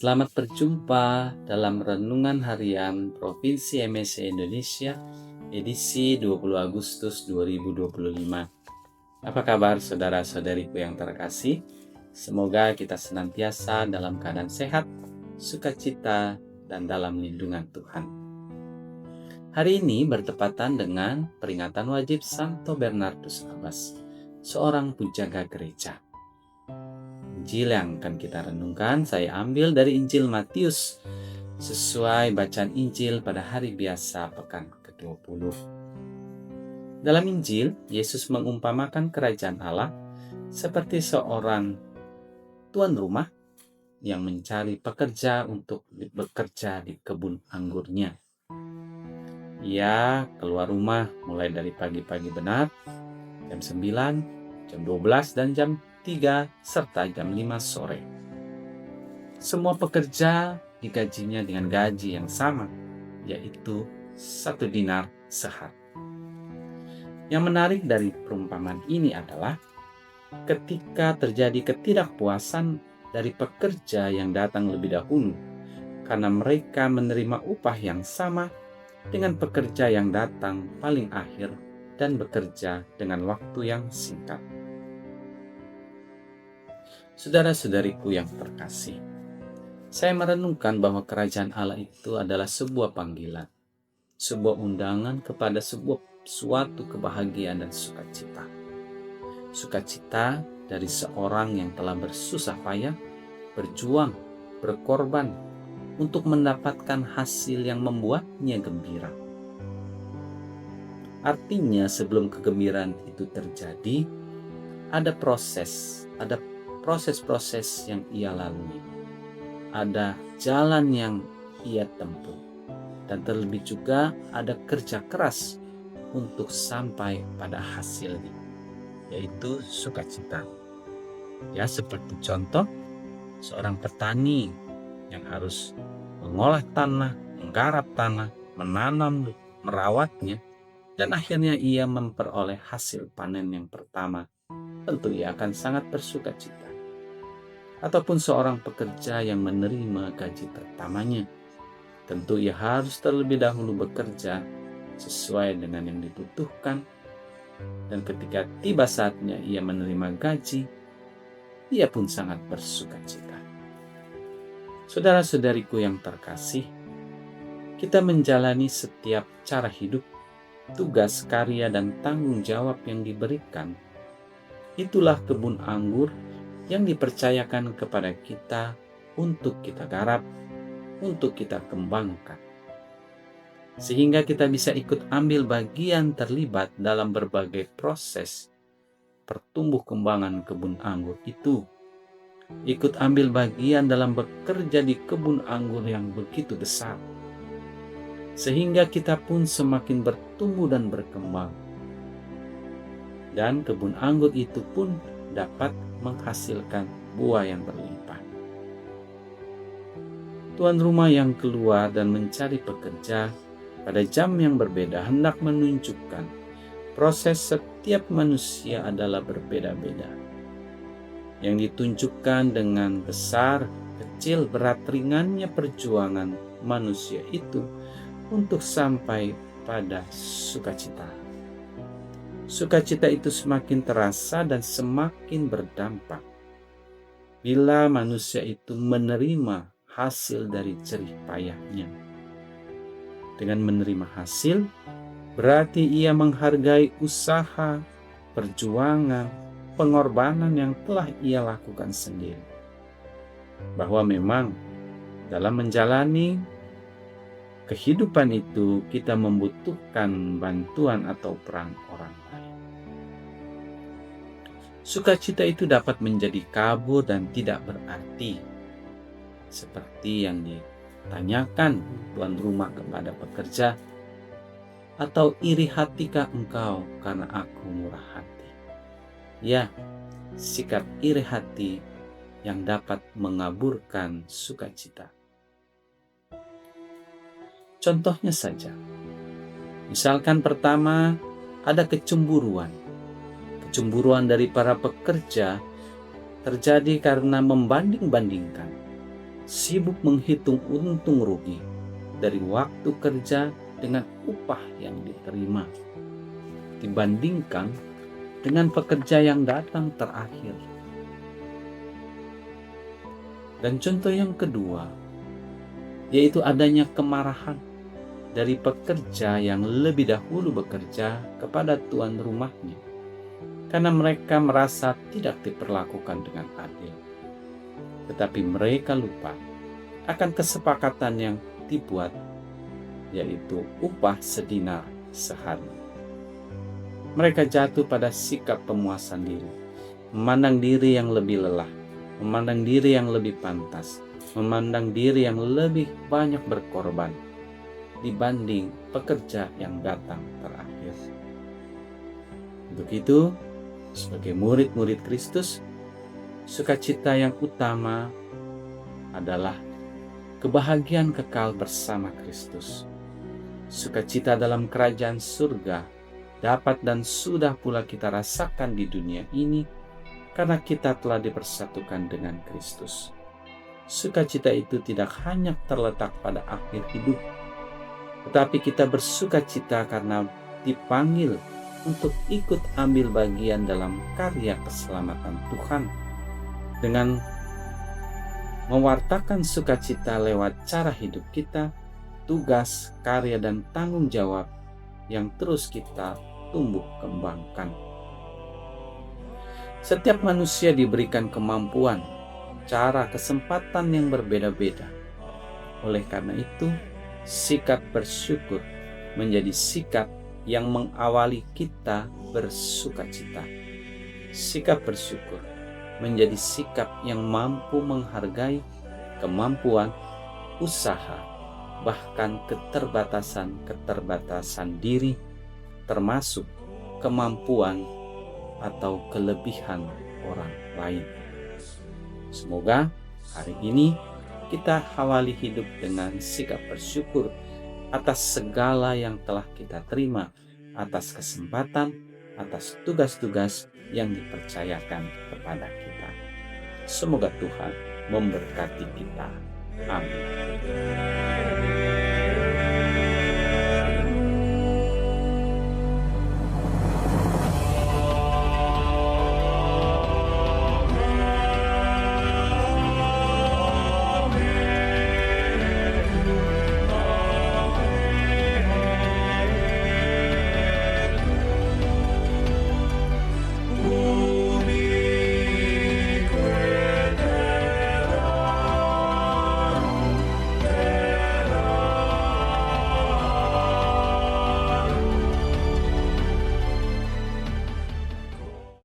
Selamat berjumpa dalam Renungan Harian Provinsi MSC Indonesia edisi 20 Agustus 2025. Apa kabar saudara-saudariku yang terkasih? Semoga kita senantiasa dalam keadaan sehat, sukacita, dan dalam lindungan Tuhan. Hari ini bertepatan dengan peringatan wajib Santo Bernardus Abbas, seorang penjaga gereja. Injil yang akan kita renungkan saya ambil dari Injil Matius sesuai bacaan Injil pada hari biasa pekan ke-20. Dalam Injil, Yesus mengumpamakan kerajaan Allah seperti seorang tuan rumah yang mencari pekerja untuk bekerja di kebun anggurnya. Ia keluar rumah mulai dari pagi-pagi benar, jam 9, jam 12, dan jam 3 serta jam 5 sore. Semua pekerja digajinya dengan gaji yang sama, yaitu 1 dinar sehari. Yang menarik dari perumpamaan ini adalah ketika terjadi ketidakpuasan dari pekerja yang datang lebih dahulu, karena mereka menerima upah yang sama dengan pekerja yang datang paling akhir dan bekerja dengan waktu yang singkat. Saudara-saudariku yang terkasih, saya merenungkan bahwa kerajaan Allah itu adalah sebuah panggilan, sebuah undangan kepada suatu kebahagiaan dan sukacita. Sukacita dari seorang yang telah bersusah payah, berjuang, berkorban untuk mendapatkan hasil yang membuatnya gembira. Artinya sebelum kegembiraan itu terjadi, ada proses yang ia lalui, ada jalan yang ia tempuh, dan terlebih juga ada kerja keras untuk sampai pada hasilnya, yaitu sukacita. Ya, seperti contoh seorang petani yang harus mengolah tanah, menggarap tanah, menanam, merawatnya, dan akhirnya ia memperoleh hasil panen yang pertama. Tentu ia akan sangat bersukacita. Ataupun seorang pekerja yang menerima gaji pertamanya, tentu ia harus terlebih dahulu bekerja sesuai dengan yang dibutuhkan, dan ketika tiba saatnya ia menerima gaji, ia pun sangat bersukacita. Saudara-saudariku yang terkasih, kita menjalani setiap cara hidup, tugas, karya, dan tanggung jawab yang diberikan. Itulah kebun anggur yang dipercayakan kepada kita untuk kita garap, untuk kita kembangkan. Sehingga kita bisa ikut ambil bagian terlibat dalam berbagai proses pertumbuh kembangan kebun anggur itu. Ikut ambil bagian dalam bekerja di kebun anggur yang begitu besar. Sehingga kita pun semakin bertumbuh dan berkembang. Dan kebun anggur itu pun dapat menghasilkan buah yang berlimpah. Tuan rumah yang keluar dan mencari pekerja pada jam yang berbeda hendak menunjukkan proses setiap manusia adalah berbeda-beda. Yang ditunjukkan dengan besar, kecil, berat, ringannya perjuangan manusia itu untuk sampai pada sukacita. Sukacita itu semakin terasa dan semakin berdampak bila manusia itu menerima hasil dari jerih payahnya. Dengan menerima hasil, berarti ia menghargai usaha, perjuangan, pengorbanan yang telah ia lakukan sendiri. Bahwa memang dalam menjalani kehidupan itu kita membutuhkan bantuan atau peran orang lain. Sukacita itu dapat menjadi kabur dan tidak berarti, seperti yang ditanyakan tuan rumah kepada pekerja, atau iri hatikah engkau karena aku murah hati? Ya, sikap iri hati yang dapat mengaburkan sukacita. Contohnya saja, misalkan pertama ada kecemburuan. Kecemburuan dari para pekerja terjadi karena membanding-bandingkan. sibuk menghitung untung rugi dari waktu kerja dengan upah yang diterima, dibandingkan dengan pekerja yang datang terakhir. Dan contoh yang kedua, yaitu adanya kemarahan dari pekerja yang lebih dahulu bekerja kepada tuan rumahnya, karena mereka merasa tidak diperlakukan dengan adil. Tetapi mereka lupa akan kesepakatan yang dibuat, yaitu upah sedinar sehari. Mereka jatuh pada sikap pemuasan diri, memandang diri yang lebih lelah, memandang diri yang lebih pantas, memandang diri yang lebih banyak berkorban dibanding pekerja yang datang terakhir. Untuk itu, sebagai murid-murid Kristus, sukacita yang utama adalah kebahagiaan kekal bersama Kristus. Sukacita dalam kerajaan surga dapat dan sudah pula kita rasakan di dunia ini karena kita telah dipersatukan dengan Kristus. Sukacita itu tidak hanya terletak pada akhir hidup, tetapi kita bersukacita karena dipanggil untuk ikut ambil bagian dalam karya keselamatan Tuhan dengan mewartakan sukacita lewat cara hidup kita, tugas, karya, dan tanggung jawab yang terus kita tumbuh kembangkan. Setiap manusia diberikan kemampuan, cara, kesempatan yang berbeda-beda. Oleh karena itu, sikap bersyukur menjadi sikap yang mengawali kita bersukacita. Sikap bersyukur menjadi sikap yang mampu menghargai kemampuan, usaha, bahkan keterbatasan diri, termasuk kemampuan atau kelebihan orang lain. Semoga hari ini kita awali hidup dengan sikap bersyukur atas segala yang telah kita terima, atas kesempatan, atas tugas-tugas yang dipercayakan kepada kita. Semoga Tuhan memberkati kita. Amin.